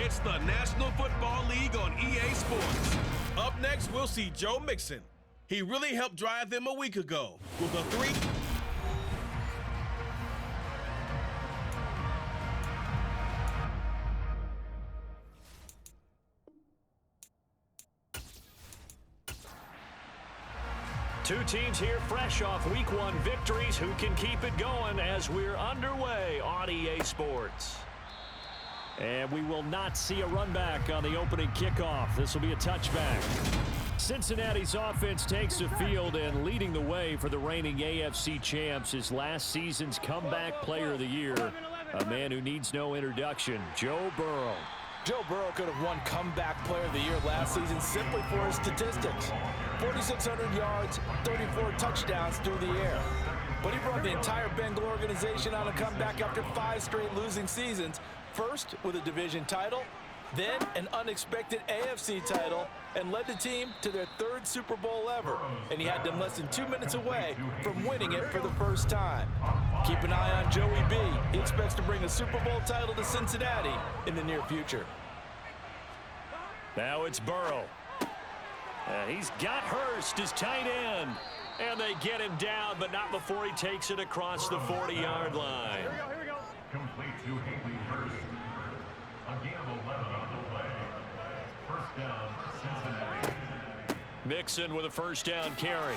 It's the National Football League on EA Sports. Up next, we'll see Joe Mixon. He really helped drive them a week ago with a 2 teams here fresh off Week 1 victories. Who can keep it going as we're underway on EA Sports? And we will not see a run back on the opening kickoff. This will be a touchback. Cincinnati's offense takes the field, and leading the way for the reigning AFC champs is last season's comeback player of the year, a man who needs no introduction, Joe Burrow. Joe Burrow could have won comeback player of the year last season simply for his statistics. 4,600 yards, 34 touchdowns through the air. But he brought the entire Bengal organization on a comeback after 5 straight losing seasons. First with a division title, then an unexpected AFC title, and led the team to their 3rd Super Bowl ever. And he had them less than 2 minutes away from winning it for the first time. Keep an eye on Joey B. He expects to bring a Super Bowl title to Cincinnati in the near future. Now it's Burrow. He's got Hurst, his tight end. And they get him down, but not before he takes it across the 40-yard line. Here we go. Complete to Haley Hurst. A gain of 11 on the play. First down, Cincinnati. Mixon with a first down carry.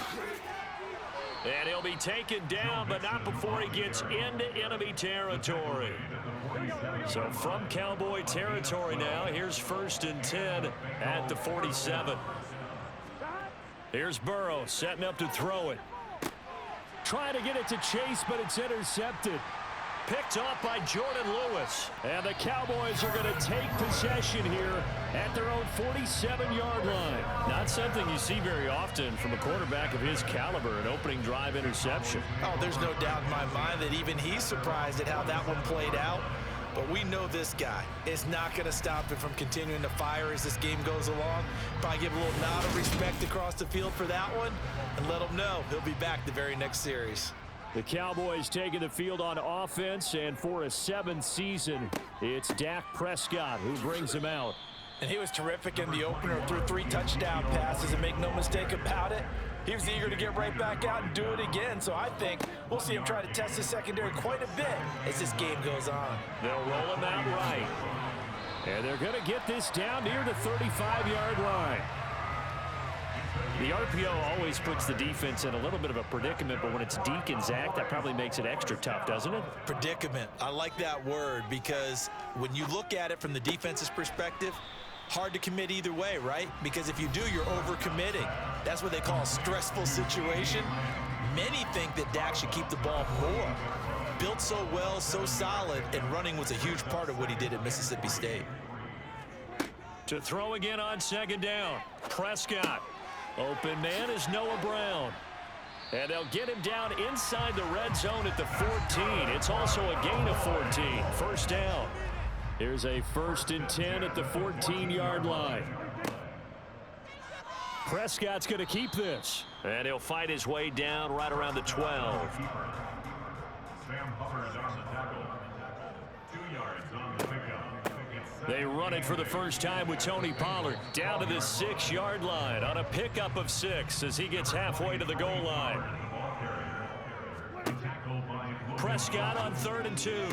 And he'll be taken down, but not before he gets into enemy territory. So from Cowboy territory now, here's 1st and 10 at the 47. Here's Burrow setting up to throw it. Trying to get it to Chase, but it's intercepted. Picked off by Jordan Lewis. And the Cowboys are going to take possession here at their own 47-yard line. Not something you see very often from a quarterback of his caliber, an opening drive interception. Oh, there's no doubt in my mind that even he's surprised at how that one played out. But we know this guy is not going to stop him from continuing to fire as this game goes along. Probably give a little nod of respect across the field for that one and let him know he'll be back the very next series. The Cowboys taking the field on offense, and for a 7th season, it's Dak Prescott who brings him out. And he was terrific in the opener, threw 3 touchdown passes, and make no mistake about it, he was eager to get right back out and do it again. So I think we'll see him try to test his secondary quite a bit as this game goes on. They'll roll him out right. And they're going to get this down near the 35-yard line. The RPO always puts the defense in a little bit of a predicament, but when it's Deke and Zach, that probably makes it extra tough, doesn't it? Predicament. I like that word because when you look at it from the defense's perspective, hard to commit either way, right? Because if you do, you're over-committing. That's what they call a stressful situation. Many think that Dak should keep the ball more. Built so well, so solid, and running was a huge part of what he did at Mississippi State. To throw again on 2nd down, Prescott. Open man is Noah Brown. And they'll get him down inside the red zone at the 14. It's also a gain of 14. First down. Here's a 1st and 10 at the 14-yard line. Prescott's going to keep this. And he'll fight his way down right around the 12. Sam Hubbard on the tackle. 2 yards on the pickup. They run it for the first time with Tony Pollard down to the 6-yard line on a pickup of 6 as he gets halfway to the goal line. Prescott on 3rd and 2.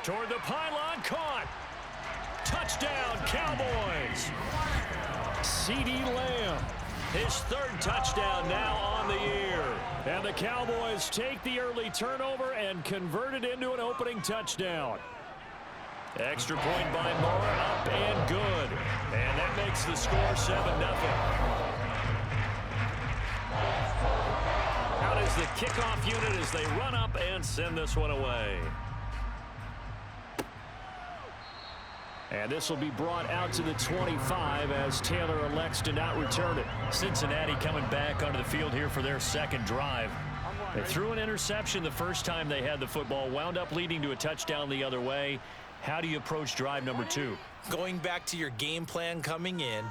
Toward the pylon, caught. Touchdown, Cowboys. CeeDee Lamb, his 3rd touchdown now on the year. And the Cowboys take the early turnover and convert it into an opening touchdown. Extra point by Moore, up and good. And that makes the score 7-0. Out is the kickoff unit as they run up and send this one away. And this will be brought out to the 25 as Taylor elects to not return it. Cincinnati coming back onto the field here for their 2nd drive. They threw an interception the first time they had the football, wound up leading to a touchdown the other way. How do you approach drive number 2? Going back to your game plan coming in,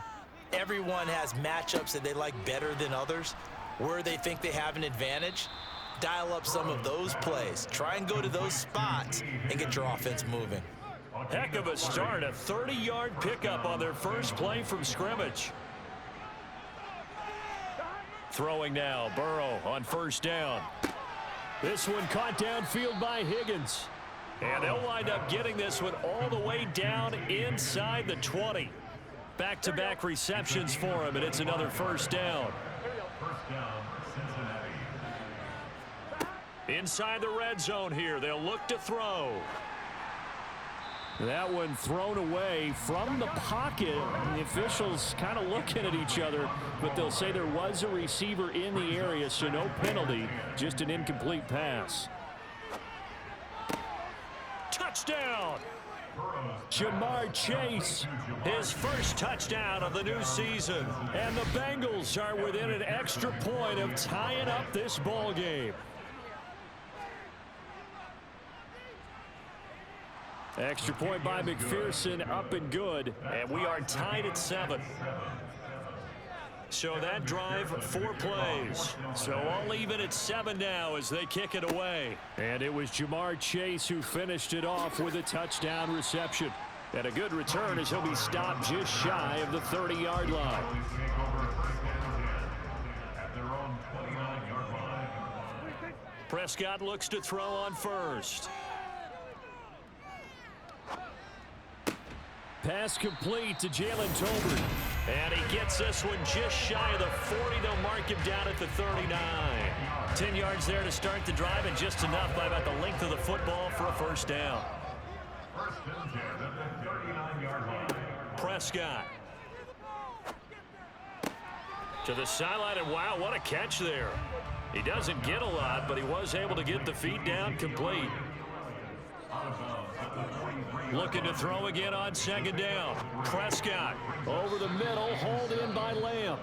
everyone has matchups that they like better than others, where they think they have an advantage. Dial up some of those plays. Try and go to those spots and get your offense moving. Heck of a start, a 30-yard pickup on their first play from scrimmage. Throwing now, Burrow on first down. This one caught downfield by Higgins. And they'll wind up getting this one all the way down inside the 20. Back-to-back receptions for him, and it's another first down. First down, Cincinnati. Inside the red zone here, they'll look to throw. That one thrown away from the pocket. The officials kind of looking at each other, but they'll say there was a receiver in the area, so no penalty, just an incomplete pass. Touchdown! Jamar Chase, his first touchdown of the new season. And the Bengals are within an extra point of tying up this ball game. Extra point by McPherson, up and good. And we are tied at 7. So that drive, 4 plays. So all even at 7 now as they kick it away. And it was Jamar Chase who finished it off with a touchdown reception. And a good return as he'll be stopped just shy of the 30-yard line. Prescott looks to throw on first. Pass complete to Jalen Tolbert. And he gets this one just shy of the 40. They'll mark him down at the 39. 10 yards there to start the drive, and just enough by about the length of the football for a first down. First and 10 at the 39-yard line. Prescott. To the sideline, and wow, what a catch there. He doesn't get a lot, but he was able to get the feet down complete. Looking to throw again on second down. Prescott over the middle, hauled in by Lamb.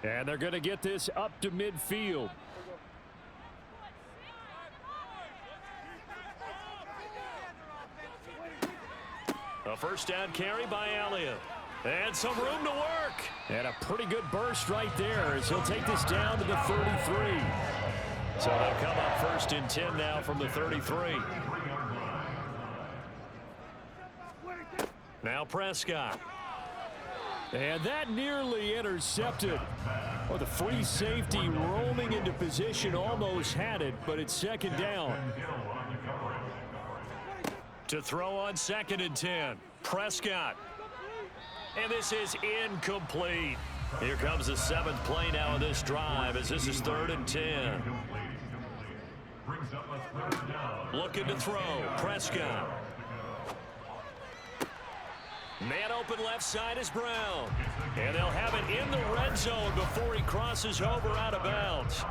And they're going to get this up to midfield. A first down carry by Elliott. And some room to work. And a pretty good burst right there as he'll take this down to the 33. So they'll come up first and 10 now from the 33. Now Prescott. And that nearly intercepted. Well, the free safety roaming into position almost had it, but it's second down. To throw on second and 10. Prescott. And this is incomplete. Here comes the 7th play now of this drive as this is 3rd and 10. Looking to throw. Prescott. Man open left side is Brown. And they'll have it in the red zone before he crosses over out of bounds.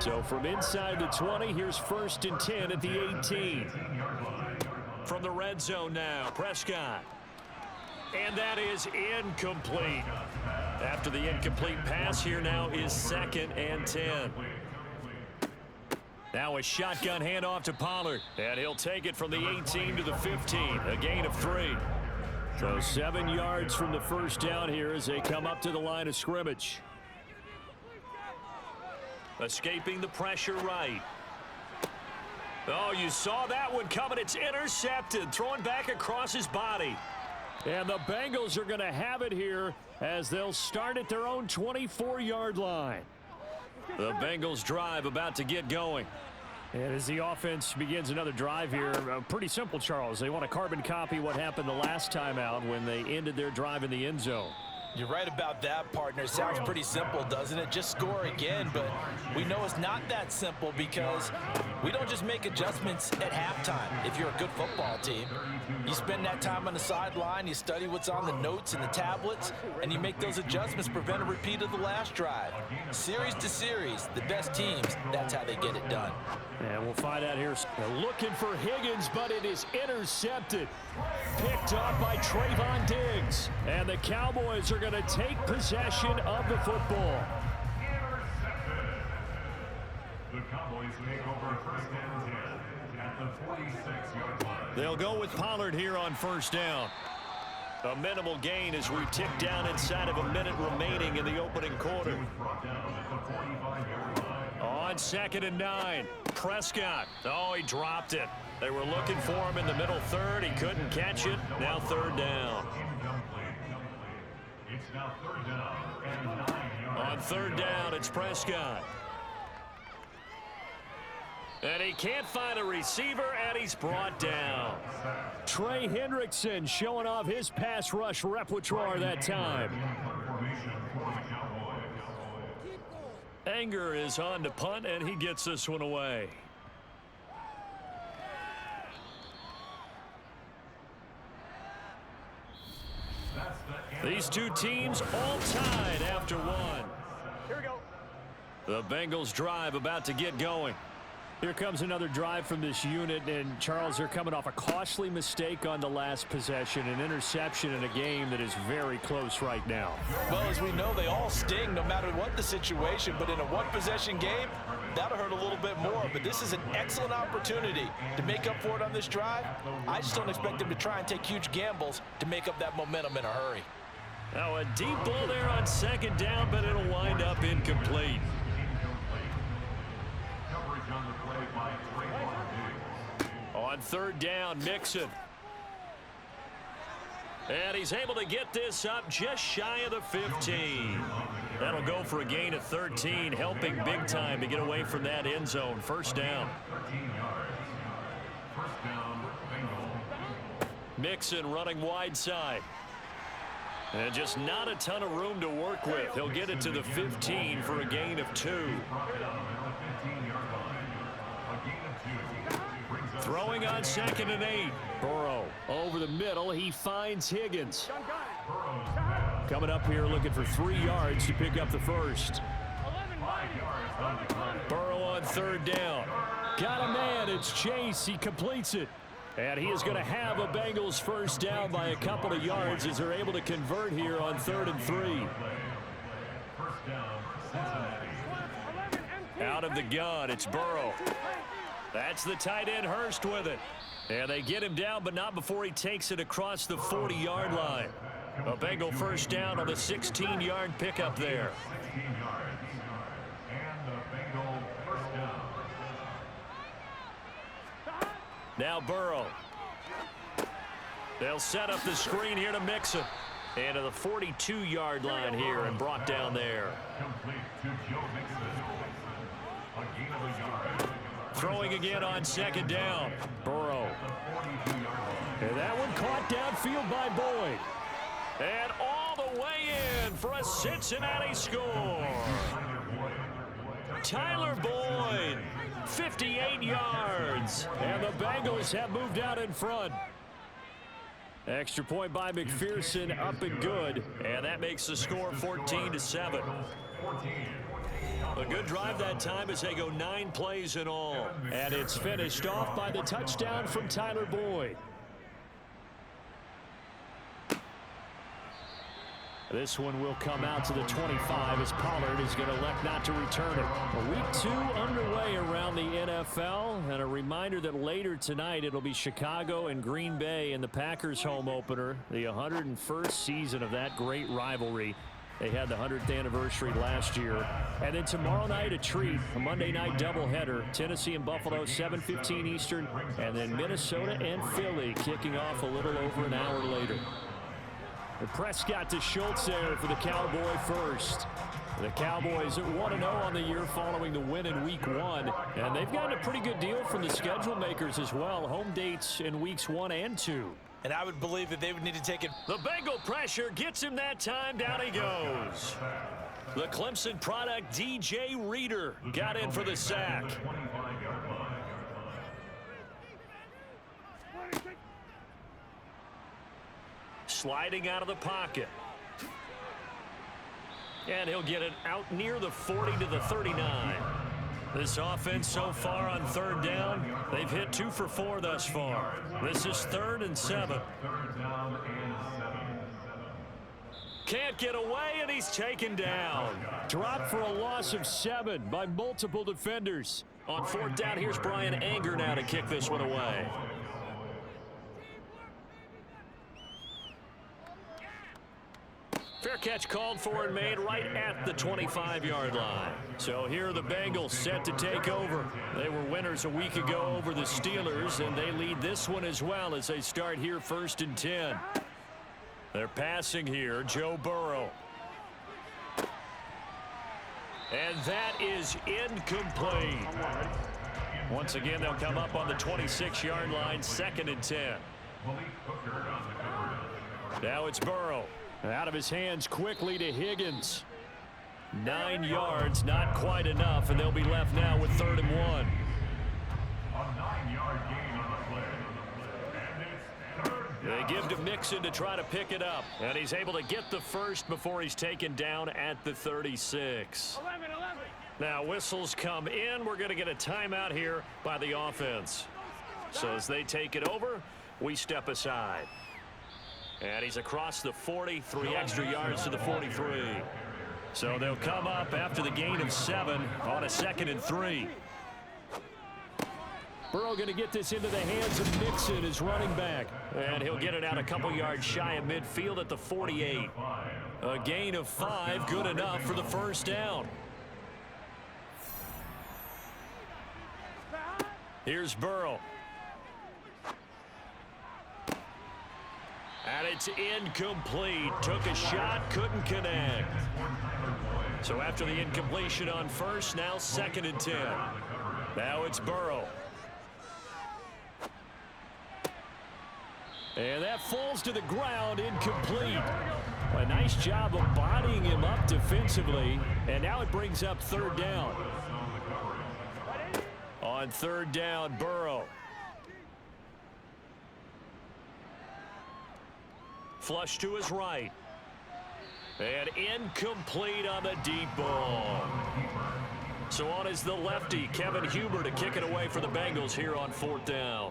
So from inside the 20, here's 1st and 10 at the 18. From the red zone now, Prescott. And that is incomplete. After the incomplete pass, here now is 2nd and 10. Now a shotgun handoff to Pollard. And he'll take it from the 18 to the 15. A gain of 3. So 7 yards from the first down here as they come up to the line of scrimmage. Escaping the pressure right. Oh, you saw that one coming. It's intercepted. Throwing back across his body. And the Bengals are going to have it here as they'll start at their own 24-yard line. The Bengals drive about to get going. And as the offense begins another drive here, pretty simple, Charles. They want to carbon copy what happened the last time out when they ended their drive in the end zone. You're right about that, partner. Sounds pretty simple, doesn't it? Just score again, but we know it's not that simple because we don't just make adjustments at halftime. If you're a good football team, you spend that time on the sideline, you study what's on the notes and the tablets, and you make those adjustments, prevent a repeat of the last drive. Series to series, the best teams, that's how they get it done. And we'll find out here. They're looking for Higgins, but it is intercepted. Picked off by Trayvon Diggs. And the Cowboys are going to take possession of the football. The Cowboys take over 1st and 10 at the 46-yard line. They'll go with Pollard here on first down. A minimal gain as we tick down inside of a minute remaining in the opening quarter. Brought down at the 45-yard line. On 2nd and 9, Prescott. Oh, he dropped it. They were looking for him in the middle third. He couldn't catch it. Now third down. It's now third down and 9 yards. On third down, it's Prescott. And he can't find a receiver, and he's brought down. Trey Hendrickson showing off his pass rush repertoire that time. Anger is on to punt, and he gets this one away. These two teams all tied after one. Here we go. The Bengals drive about to get going. Here comes another drive from this unit, and Charles, they're coming off a costly mistake on the last possession, an interception in a game that is very close right now. Well, as we know, they all sting no matter what the situation, but in a one-possession game, that'll hurt a little bit more. But this is an excellent opportunity to make up for it on this drive. I just don't expect them to try and take huge gambles to make up that momentum in a hurry. Now a deep ball there on second down, but it'll wind up incomplete. On third down, Mixon. And he's able to get this up just shy of the 15. That'll go for a gain of 13, helping big time to get away from that end zone. First down. Mixon running wide side. And just not a ton of room to work with. He'll get it to the 15 for a gain of 2. Throwing on second and 8. Burrow over the middle. He finds Higgins. Coming up here looking for 3 yards to pick up the first. Burrow on third down. Got a man. It's Chase. He completes it. And he is going to have a Bengals first down by a couple of yards as they're able to convert here on 3rd and 3. Out of the gun, it's Burrow. That's the tight end Hurst with it. And they get him down, but not before he takes it across the 40-yard line. A Bengal first down on the 16-yard pickup there. Now Burrow. They'll set up the screen here to Mixon. And to the 42-yard line here and brought down there. Throwing again on second down. Burrow. And that one caught downfield by Boyd. And all the way in for a Cincinnati score. Tyler Boyd, 58 yards. And the Bengals have moved out in front. Extra point by McPherson, up and good. And that makes the score 14-7. A good drive that time as they go 9 plays in all. And it's finished off by the touchdown from Tyler Boyd. This one will come out to the 25 as Pollard is going to elect not to return it. Week 2 underway around the NFL. And a reminder that later tonight it'll be Chicago and Green Bay in the Packers home opener. The 101st season of that great rivalry. They had the 100th anniversary last year. And then tomorrow night a treat, a Monday night doubleheader. Tennessee and Buffalo, 7:15 Eastern. And then Minnesota and Philly kicking off a little over an hour later. And Prescott to Schultz there for the Cowboy first. The Cowboys are 1-0 on the year following the win in Week 1. And they've gotten a pretty good deal from the schedule makers as well. Home dates in Weeks 1 and 2. And I would believe that they would need to take it. The Bengal pressure gets him that time. Down he goes. The Clemson product, DJ Reader, got in for the sack. Sliding out of the pocket. And he'll get it out near the 40 to the 39. This offense so far on third down, they've hit 2 for 4 thus far. This is 3rd and 7. Can't get away, and he's taken down. Dropped for a loss of 7 by multiple defenders. On 4th down, here's Brian Anger now to kick this one away. Fair catch called for and made right at the 25-yard line. So here are the Bengals set to take over. They were winners a week ago over the Steelers, and they lead this one as well as they start here 1st and 10. They're passing here, Joe Burrow. And that is incomplete. Once again, they'll come up on the 26-yard line, 2nd and 10. Now it's Burrow. Out of his hands quickly to Higgins. 9 yards, not quite enough, and they'll be left now with 3rd and 1. A 9-yard gain on the play. And it's 3rd down. They give to Mixon to try to pick it up, and he's able to get the first before he's taken down at the 36. 11. Now whistles come in. We're going to get a timeout here by the offense. So as they take it over, we step aside. And he's across the 40, 3 extra yards to the 43. So they'll come up after the gain of 7 on a 2nd and 3. Burrow going to get this into the hands of Mixon, his running back. And he'll get it out a couple yards shy of midfield at the 48. A gain of 5, good enough for the first down. Here's Burrow. And it's incomplete. Took a shot, couldn't connect. So after the incompletion on first, now 2nd and 10. Now it's Burrow. And that falls to the ground, incomplete. A nice job of bodying him up defensively. And now it brings up 3rd down. On 3rd down, Burrow. Flush to his right. And incomplete on the deep ball. So on is the lefty, Kevin Huber, to kick it away for the Bengals here on 4th down.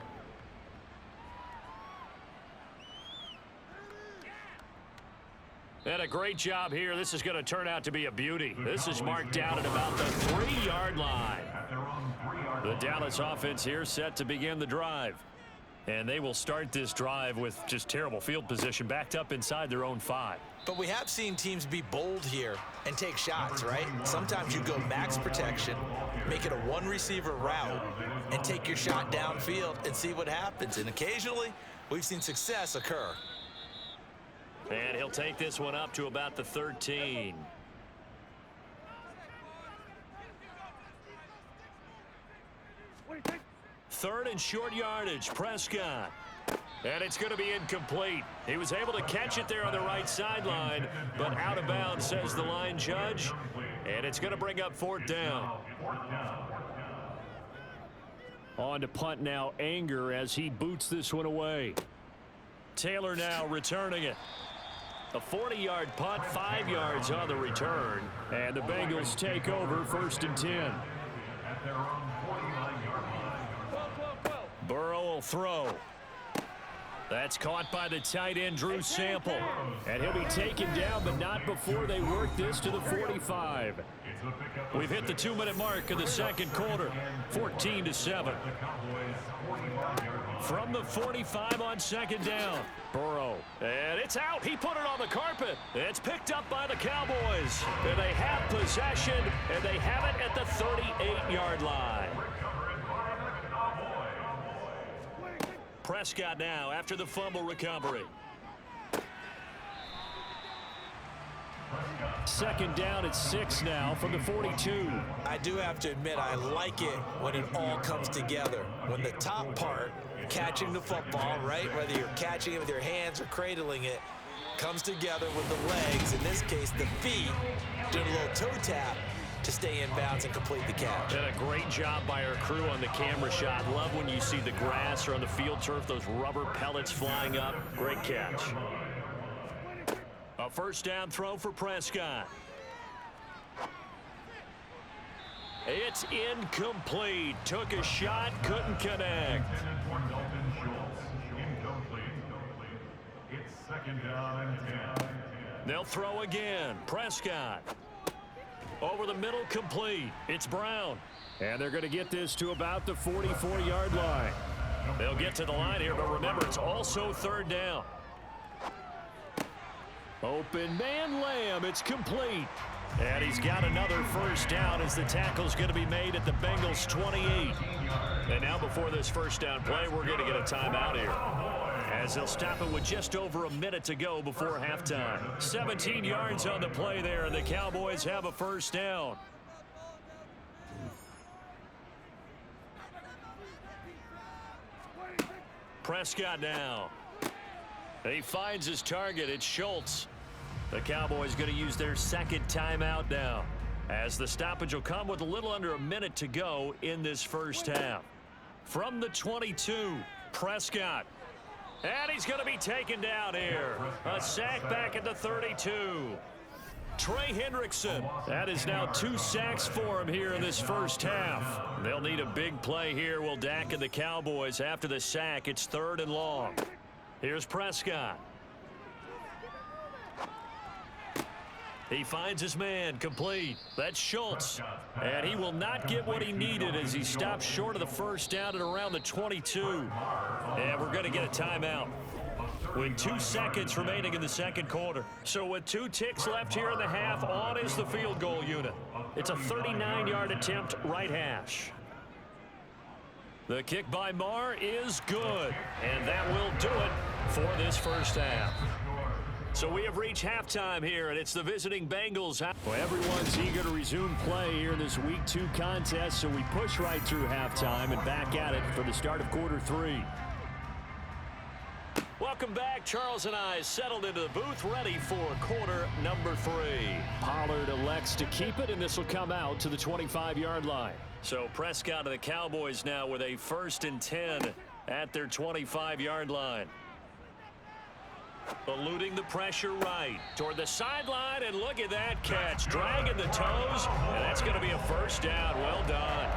And a great job here. This is going to turn out to be a beauty. This is marked down at about the 3-yard line. The Dallas offense here set to begin the drive. And they will start this drive with just terrible field position, backed up inside their own 5. But we have seen teams be bold here and take shots, right? Sometimes you go max protection, make it a 1-receiver route, and take your shot downfield and see what happens. And occasionally, we've seen success occur. And he'll take this one up to about the 13. Third and short yardage, Prescott. And it's going to be incomplete. He was able to catch it there on the right sideline, but out of bounds, says the line judge. And it's going to bring up 4th down. On to punt now, Anger, as he boots this one away. Taylor now returning it. A 40-yard punt, 5 yards on the return. And the Bengals take over 1st and 10. Burrow will throw. That's caught by the tight end, Drew Sample. And he'll be taken down, but not before they work this to the 45. We've hit the 2-minute mark of the 2nd quarter, 14-7. From the 45 on 2nd down, Burrow. And it's out. He put it on the carpet. It's picked up by the Cowboys. And they have possession, and they have it at the 38-yard line. Prescott now after the fumble recovery. 2nd down at 6 now from the 42. I do have to admit, I like it when it all comes together. When the top part, catching the football, right, whether you're catching it with your hands or cradling it, comes together with the legs, in this case the feet, doing a little toe tap to stay in bounds and complete the catch. And a great job by our crew on the camera shot. Love when you see the grass or on the field turf, those rubber pellets flying up. Great catch. A 1st down throw for Prescott. It's incomplete. Took a shot, couldn't connect. It's 2nd down and 10. They'll throw again. Prescott. Over the middle, complete. It's Brown. And they're going to get this to about the 44-yard line. They'll get to the line here, but remember, it's also 3rd down. Open man Lamb. It's complete. And he's got another first down as the tackle's going to be made at the Bengals 28. And now before this first down play, we're going to get a timeout here, as they'll stop it with just over a minute to go before halftime. 17 yards on the play there, and the Cowboys have a first down. Prescott now. He finds his target. It's Schultz. The Cowboys going to use their second timeout now, as the stoppage will come with a little under a minute to go in this first half. From the 22, Prescott. And he's going to be taken down here. A sack back at the 32. Trey Hendrickson. That is now 2 sacks for him here in this first half. They'll need a big play here, will Dak and the Cowboys. After the sack, it's 3rd and long. Here's Prescott. He finds his man, complete. That's Schultz. And he will not get what he needed as he stops short of the first down at around the 22. And we're going to get a timeout with 2 seconds remaining in the second quarter. So with 2 ticks left here in the half, on is the field goal unit. It's a 39-yard attempt, right hash. The kick by Marr is good. And that will do it for this first half. So we have reached halftime here, and it's the visiting Bengals. Well, everyone's eager to resume play here in this Week 2 contest, so we push right through halftime and back at it for the start of quarter 3. Welcome back. Charles and I settled into the booth, ready for quarter number 3. Pollard elects to keep it, and this will come out to the 25-yard line. So Prescott of the Cowboys now with a 1st and 10 at their 25-yard line. Eluding the pressure right toward the sideline, and look at that catch, dragging the toes, and that's going to be a first down. Well done.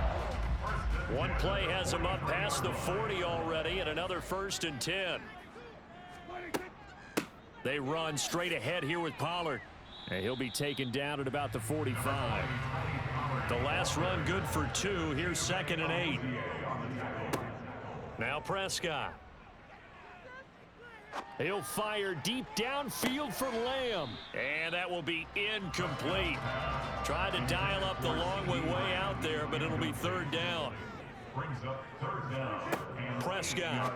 One play has him up past the 40 already, and another 1st and 10. They run straight ahead here with Pollard, and he'll be taken down at about the 45. The last run good for 2. Here's 2nd and 8. Now Prescott. He'll fire deep downfield for Lamb. And that will be incomplete. Tried to dial up the long way out there, but it'll be 3rd down. Prescott.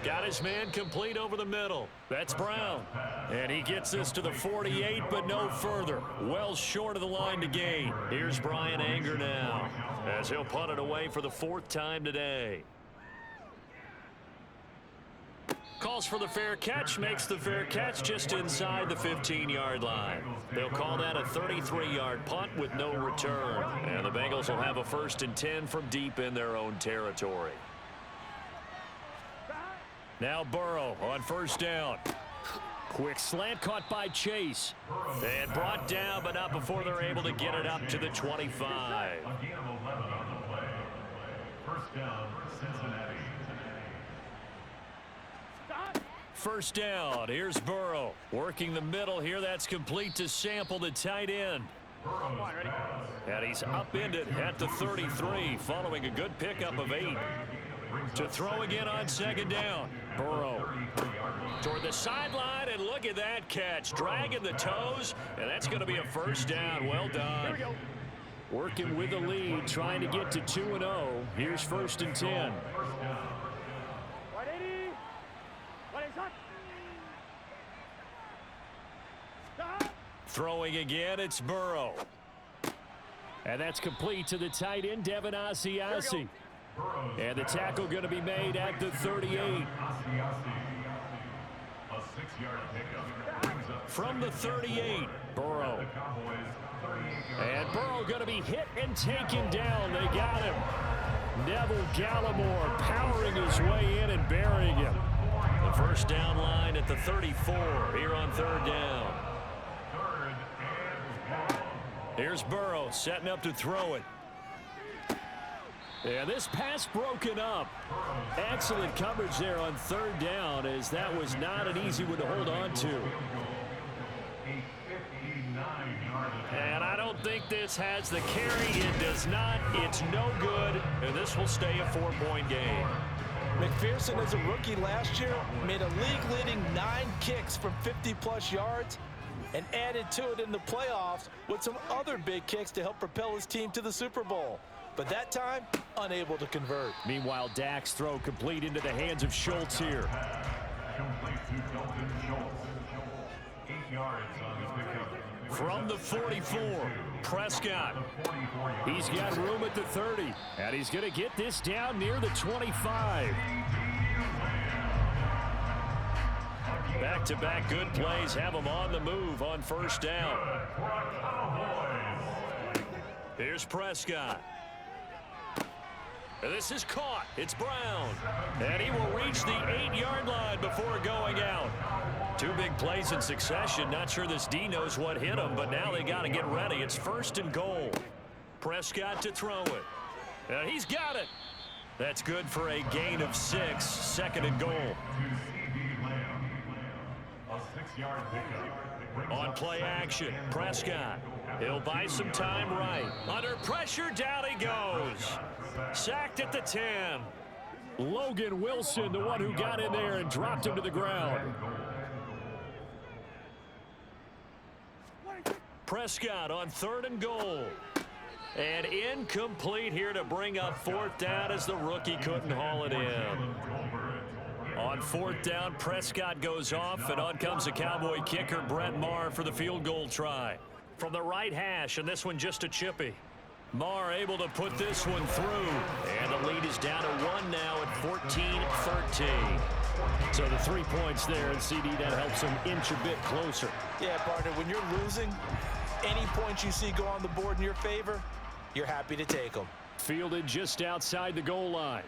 Got his man complete over the middle. That's Brown. And he gets this to the 48, but no further. Well short of the line to gain. Here's Brian Anger now, as he'll punt it away for the 4th time today. Calls for the fair catch, makes the fair catch just inside the 15-yard line. They'll call that a 33-yard punt with no return. And the Bengals will have a 1st and 10 from deep in their own territory. Now Burrow on 1st down. Quick slant caught by Chase. And brought down, but not before they're able to get it up to the 25. 1st down, Cincinnati. 1st down. Here's Burrow. Working the middle here. That's complete to Sample, the tight end. And he's upended at the 33, following a good pickup of 8. To throw again on 2nd down. Burrow toward the sideline, and look at that catch. Dragging the toes, and that's going to be a 1st down. Well done. Working with the lead, trying to get to 2-0. Here's 1st and 10. Throwing again, it's Burrow. And that's complete to the tight end, Devin Asiasi. And the tackle going to be made at the 38. From the 38, Burrow. And Burrow going to be hit and taken down. They got him. Neville Gallimore powering his way in and burying him. The 1st down line at the 34 here on 3rd down. Here's Burrow setting up to throw it. And this pass broken up. Excellent coverage there on 3rd down, as that was not an easy one to hold on to. And I don't think this has the carry. It does not. It's no good. And this will stay a 4-point game. McPherson, as a rookie last year, made a league-leading 9 kicks from 50-plus yards and added to it in the playoffs with some other big kicks to help propel his team to the Super Bowl. But that time, unable to convert. Meanwhile, Dak's throw complete into the hands of Schultz here. Complete to Dalton Schultz. 8 yards on the pickup. From the 44, Prescott. He's got room at the 30, and he's going to get this down near the 25. Back-to-back good plays have him on the move on first down. Here's Prescott. This is caught. It's Brown. And he will reach the 8-yard line before going out. 2 big plays in succession. Not sure this D knows what hit him, but now they got to get ready. It's 1st and goal. Prescott to throw it. And he's got it. That's good for a gain of 6. 2nd and goal. On play action, Prescott. He'll buy some time right. Under pressure, down he goes. Sacked at the 10. Logan Wilson, the one who got in there and dropped him to the ground. Prescott on 3rd and goal. And incomplete here to bring up 4th down as the rookie couldn't haul it in. On 4th down, Prescott goes off, and on comes the Cowboy kicker, Brett Maher, for the field goal try. From the right hash, and this one just a chippy. Maher able to put this one through. And the lead is down to 1 now at 14-13. So the 3 points there, and CD, that helps him inch a bit closer. Yeah, partner, when you're losing, any points you see go on the board in your favor, you're happy to take them. Fielded just outside the goal line.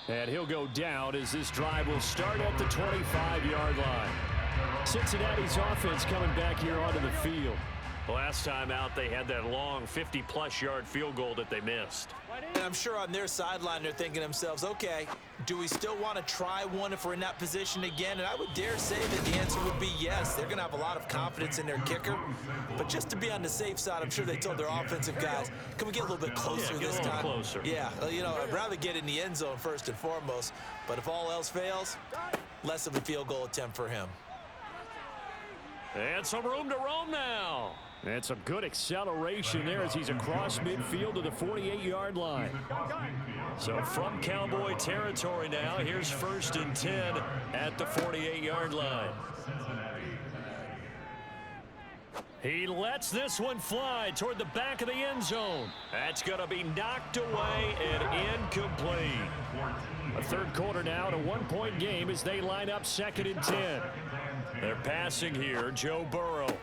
And he'll go down as this drive will start at the 25-yard line. Cincinnati's offense coming back here onto the field. Last time out, they had that long 50-plus yard field goal that they missed. And I'm sure on their sideline they're thinking to themselves, okay, do we still want to try one if we're in that position again? And I would dare say that the answer would be yes. They're going to have a lot of confidence in their kicker. But just to be on the safe side, I'm sure they told their offensive guys, can we get a little bit closer this time? Closer. Yeah, you know, I'd rather get in the end zone first and foremost. But if all else fails, less of a field goal attempt for him. And some room to roam now. And some good acceleration there as he's across midfield to the 48-yard line. So from Cowboy territory now, here's 1st and 10 at the 48-yard line. He lets this one fly toward the back of the end zone. That's going to be knocked away and incomplete. A 3rd quarter now, and a 1-point game as they line up 2nd and 10. They're passing here, Joe Burrow.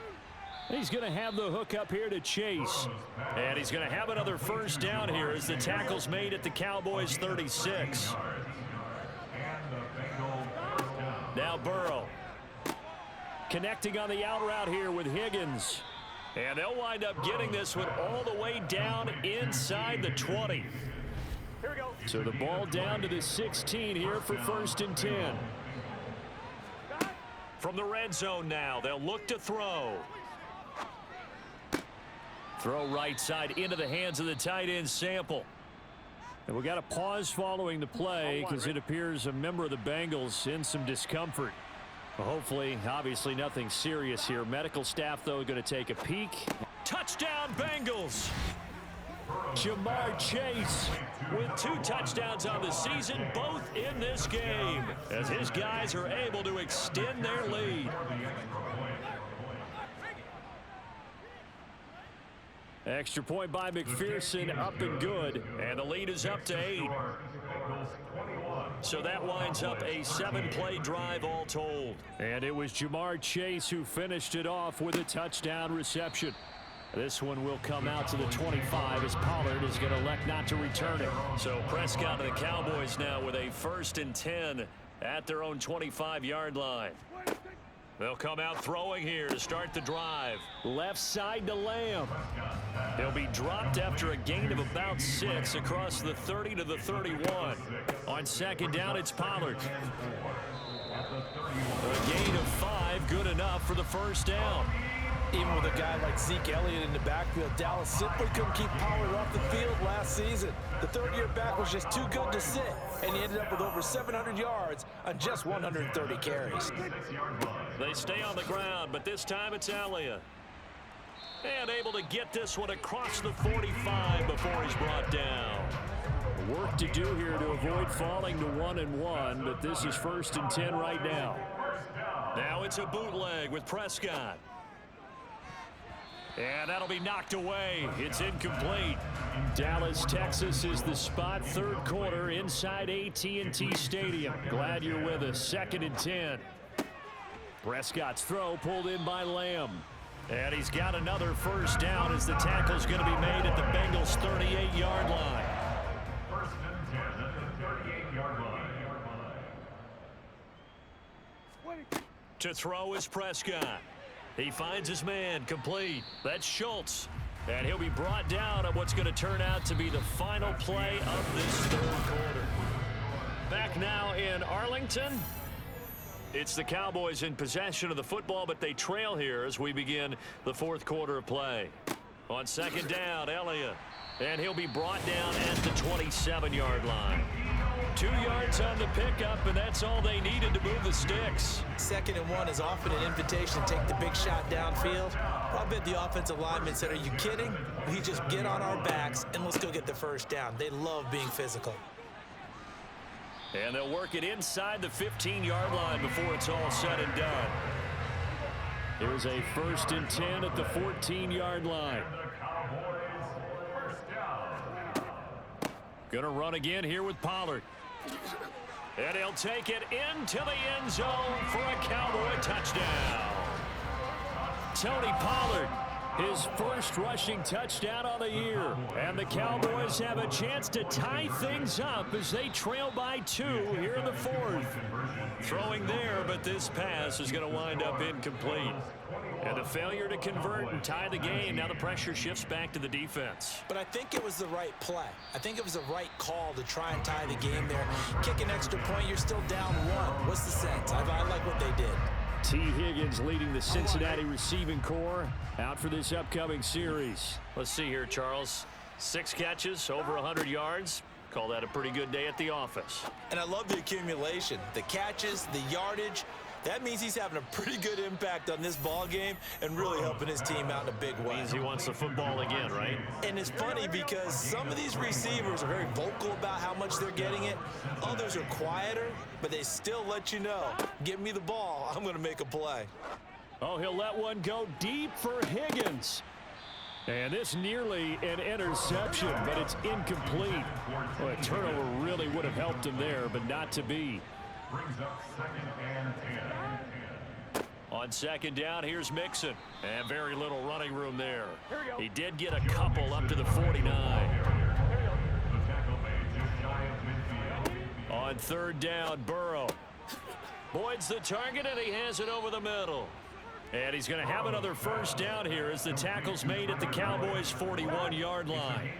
He's going to have the hook up here to Chase. And he's going to have another 1st down here as the tackle's made at the Cowboys' 36. Now Burrow. Connecting on the out route here with Higgins. And they'll wind up getting this one all the way down inside the 20. So the ball down to the 16 here for 1st and 10. From the red zone now, they'll look to throw. Throw right side into the hands of the tight end, Sample. And we got a pause following the play because it appears a member of the Bengals in some discomfort. Well, hopefully, obviously nothing serious here. Medical staff, though, going to take a peek. Touchdown, Bengals! Jamar Chase with 2 touchdowns on the season, both in this game, as his guys are able to extend their lead. Extra point by McPherson, up and good. And the lead is up to 8. So that winds up a 7-play drive all told. And it was Jamar Chase who finished it off with a touchdown reception. This one will come out to the 25 as Pollard is going to elect not to return it. So Prescott and the Cowboys now with a 1st and 10 at their own 25-yard line. They'll come out throwing here to start the drive. Left side to Lamb. He'll be dropped after a gain of about 6 across the 30 to the 31. On 2nd down, it's Pollard. A gain of 5, good enough for the 1st down. Even with a guy like Zeke Elliott in the backfield, Dallas simply couldn't keep Pollard off the field last season. The third-year back was just too good to sit, and he ended up with over 700 yards on just 130 carries. They stay on the ground, but this time it's Elliott. And able to get this one across the 45 before he's brought down. Work to do here to avoid falling to 1-1, but this is 1st and 10 right now. Now it's a bootleg with Prescott. And that'll be knocked away. It's incomplete. Dallas, Texas is the spot. 3rd quarter inside AT&T Stadium. Glad you're with us. 2nd and 10. Prescott's throw pulled in by Lamb. And he's got another first down as the tackle's going to be made at the Bengals' 38-yard line. 1st and 10 at the 38-yard line. To throw is Prescott. He finds his man, complete. That's Schultz. And he'll be brought down on what's going to turn out to be the final play of this 3rd quarter. Back now in Arlington. It's the Cowboys in possession of the football, but they trail here as we begin the 4th quarter of play. On 2nd down, Elliott. And he'll be brought down at the 27-yard line. 2 yards on the pickup, and that's all they needed to move the sticks. 2nd and 1 is often an invitation to take the big shot downfield. I bet the offensive linemen said, are you kidding? We just get on our backs and let's go get the first down. They love being physical. And they'll work it inside the 15-yard line before it's all said and done. Here's a 1st and 10 at the 14-yard line. Gonna run again here with Pollard. And he'll take it into the end zone for a Cowboy touchdown. Tony Pollard, his first rushing touchdown on the year. And the Cowboys have a chance to tie things up as they trail by 2 here in the 4th. Throwing there, but this pass is going to wind up incomplete. And a failure to convert and tie the game. Now the pressure shifts back to the defense. But I think it was the right play. I think it was the right call to try and tie the game there. Kick an extra point, you're still down 1. What's the sense? I like what they did. T. Higgins leading the Cincinnati receiving corps out for this upcoming series. Let's see here, Charles. 6 catches, over 100 yards. Call that a pretty good day at the office. And I love the accumulation, the catches, the yardage. That means he's having a pretty good impact on this ball game and really helping his team out in a big way. Means he wants the football again, right? And it's funny because some of these receivers are very vocal about how much they're getting it. Others are quieter, but they still let you know, give me the ball, I'm going to make a play. Oh, he'll let one go deep for Higgins. And this nearly an interception, but it's incomplete. Well, a turnover really would have helped him there, but not to be. Brings up 2nd and 10. On 2nd down, here's Mixon. And very little running room there. He did get a couple up to the 49. The tackle made just shy of midfield. On 3rd down, Burrow. Boyd's the target, and he has it over the middle. And he's going to have another first down here as the tackle's made at the Cowboys' 41-yard line.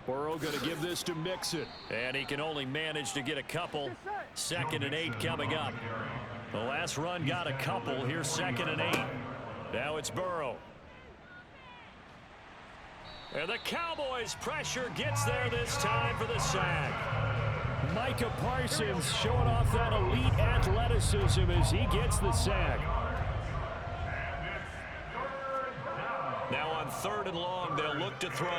Burrow going to give this to Mixon. And he can only manage to get a couple. 2nd and 8 coming up. The last run got a couple. Here's 2nd and 8. Now it's Burrow. And the Cowboys' pressure gets there this time for the sack. Micah Parsons showing off that elite athleticism as he gets the sack. Now on 3rd and long, they'll look to throw.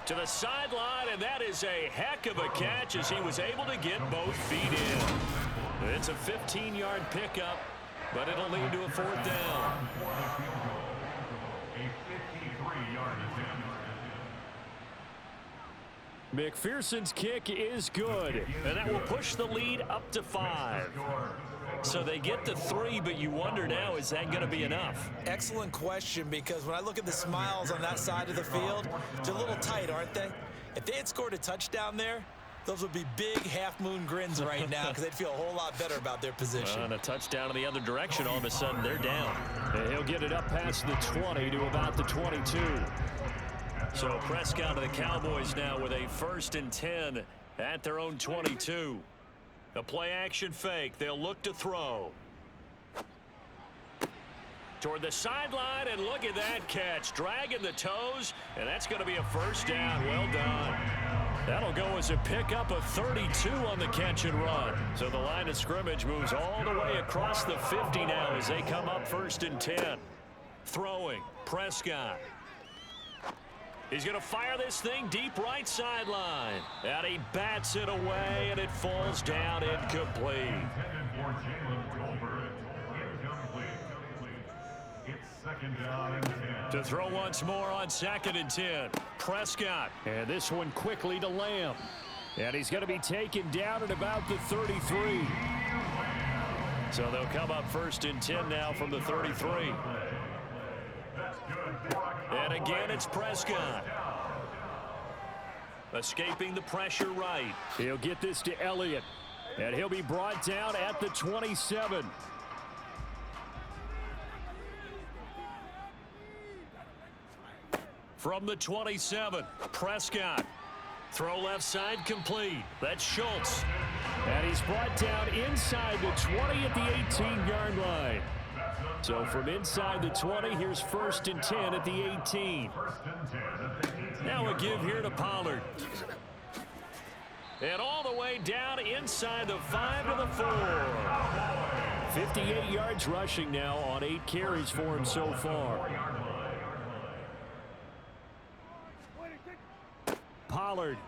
To the sideline, and that is a heck of a catch as he was able to get both feet in. It's a 15-yard pickup, but it'll lead to a 4th down. McPherson's kick is good. And that will push the lead up to 5. So they get to 3, but you wonder now, is that going to be enough? Excellent question, because when I look at the smiles on that side of the field, they're a little tight, aren't they? If they had scored a touchdown there, those would be big half-moon grins right now because they'd feel a whole lot better about their position. And a touchdown in the other direction, all of a sudden they're down. And he'll get it up past the 20 to about the 22. So Prescott of the Cowboys now with a 1st and 10 at their own 22. A play-action fake. They'll look to throw. Toward the sideline, and look at that catch. Dragging the toes, and that's going to be a first down. Well done. That'll go as a pickup of 32 on the catch and run. So the line of scrimmage moves all the way across the 50 now as they come up 1st and 10. Throwing, Prescott. He's going to fire this thing deep right sideline. And he bats it away, and it falls down incomplete. Second down and 10. To throw once more on 2nd and 10. Prescott. And this one quickly to Lamb. And he's going to be taken down at about the 33. So they'll come up 1st and 10 now from the 33. And again, it's Prescott. Escaping the pressure right. He'll get this to Elliott. And he'll be brought down at the 27. From the 27, Prescott. Throw left side complete. That's Schultz. And he's brought down inside the 20 at the 18-yard line. So from inside the 20, here's 1st and 10 at the 18. Now a give here to Pollard. And all the way down inside the 5 to the 4. 58 yards rushing now on 8 carries for him so far. Pollard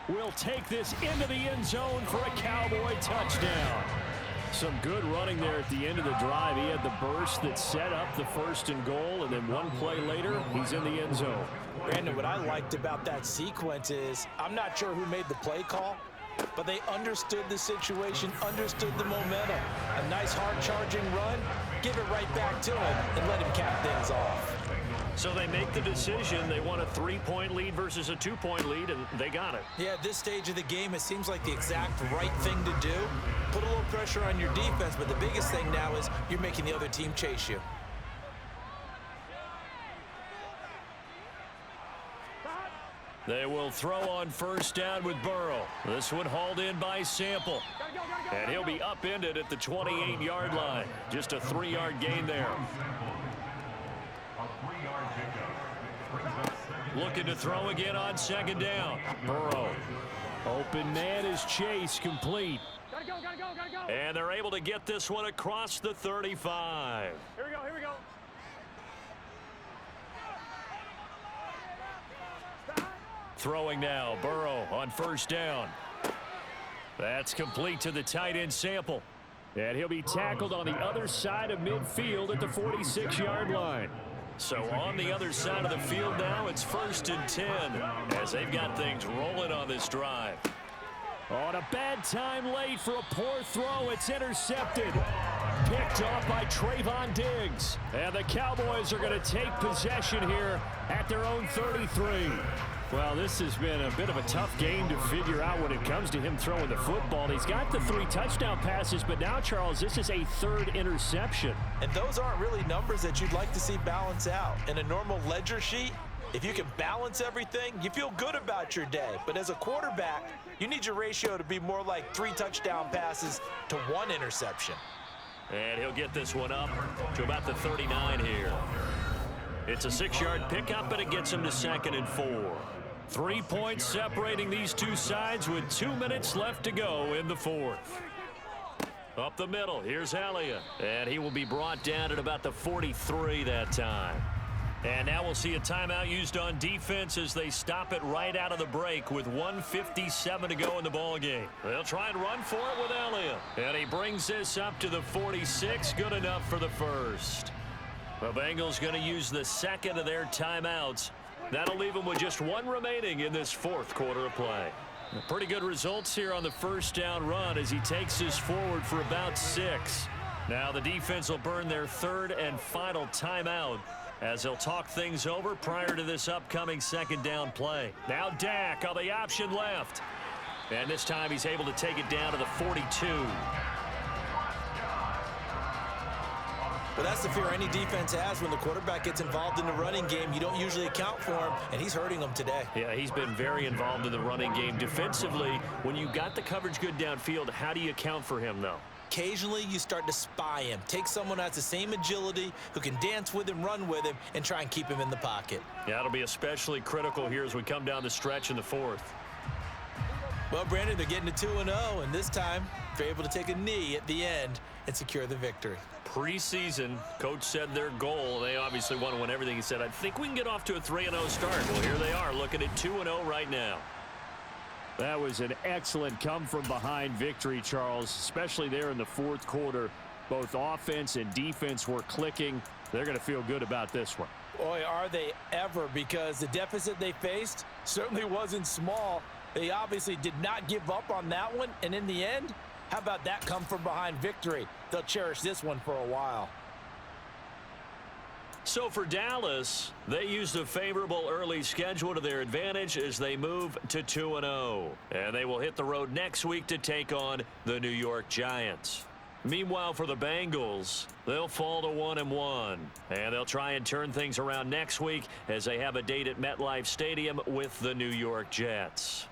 will take this into the end zone for a Cowboy touchdown. Some good running there at the end of the drive. He had the burst that set up the 1st and goal, and then one play later, he's in the end zone. Brandon, what I liked about that sequence is I'm not sure who made the play call, but they understood the situation, understood the momentum. A nice hard-charging run, give it right back to him, and let him cap things off. So they make the decision. They want a 3-point lead versus a 2-point lead, and they got it. Yeah, at this stage of the game, it seems like the exact right thing to do. Put a little pressure on your defense, but the biggest thing now is you're making the other team chase you. They will throw on 1st down with Burrow. This one hauled in by Sample. And he'll be upended at the 28-yard line. Just a 3-yard gain there. Looking to throw again on 2nd down. Burrow. Open man is Chase, complete. And they're able to get this one across the 35. Here we go. Throwing now, Burrow on 1st down. That's complete to the tight end Sample. And he'll be tackled on the other side of midfield at the 46-yard line. So on the other side of the field now, it's 1st and 10 as they've got things rolling on this drive. On a bad time late for a poor throw. It's intercepted. Picked off by Trayvon Diggs. And the Cowboys are going to take possession here at their own 33. Well, this has been a bit of a tough game to figure out when it comes to him throwing the football. He's got the 3 touchdown passes, but now, Charles, this is a 3rd interception. And those aren't really numbers that you'd like to see balance out. In a normal ledger sheet, if you can balance everything, you feel good about your day. But as a quarterback, you need your ratio to be more like 3 touchdown passes to 1 interception. And he'll get this one up to about the 39 here. It's a 6-yard pickup, and it gets him to 2nd and 4. 3 points separating these two sides with 2 minutes left to go in the 4th. Up the middle, here's Elliott. And he will be brought down at about the 43 that time. And now we'll see a timeout used on defense as they stop it right out of the break with 1:57 to go in the ballgame. They'll try and run for it with Elliott. And he brings this up to the 46, good enough for the 1st. The Bengals going to use the 2nd of their timeouts. That'll leave him with just 1 remaining in this 4th quarter of play. Pretty good results here on the 1st down run as he takes this forward for about 6. Now the defense will burn their 3rd and final timeout as they'll talk things over prior to this upcoming 2nd down play. Now Dak on the option left. And this time he's able to take it down to the 42. Well, that's the fear any defense has when the quarterback gets involved in the running game. You don't usually account for him, and he's hurting them today. Yeah, he's been very involved in the running game. Defensively, when you got the coverage good downfield, how do you account for him, though? Occasionally, you start to spy him. Take someone who has the same agility, who can dance with him, run with him, and try and keep him in the pocket. Yeah, it'll be especially critical here as we come down the stretch in the fourth. Well, Brandon, they're getting to 2-0, and this time they're able to take a knee at the end and secure the victory. Preseason, coach said their goal, they obviously want to win everything. He said, I think we can get off to a 3-0 start. Well, here they are looking at 2-0 right now. That was an excellent come-from-behind victory, Charles, especially there in the fourth quarter. Both offense and defense were clicking. They're going to feel good about this one. Boy, are they ever, because the deficit they faced certainly wasn't small. They obviously did not give up on that one, and in the end, how about that come-from-behind victory? They'll cherish this one for a while. So for Dallas, they used a favorable early schedule to their advantage as they move to 2-0. And they will hit the road next week to take on the New York Giants. Meanwhile, for the Bengals, they'll fall to 1-1. And they'll try and turn things around next week as they have a date at MetLife Stadium with the New York Jets.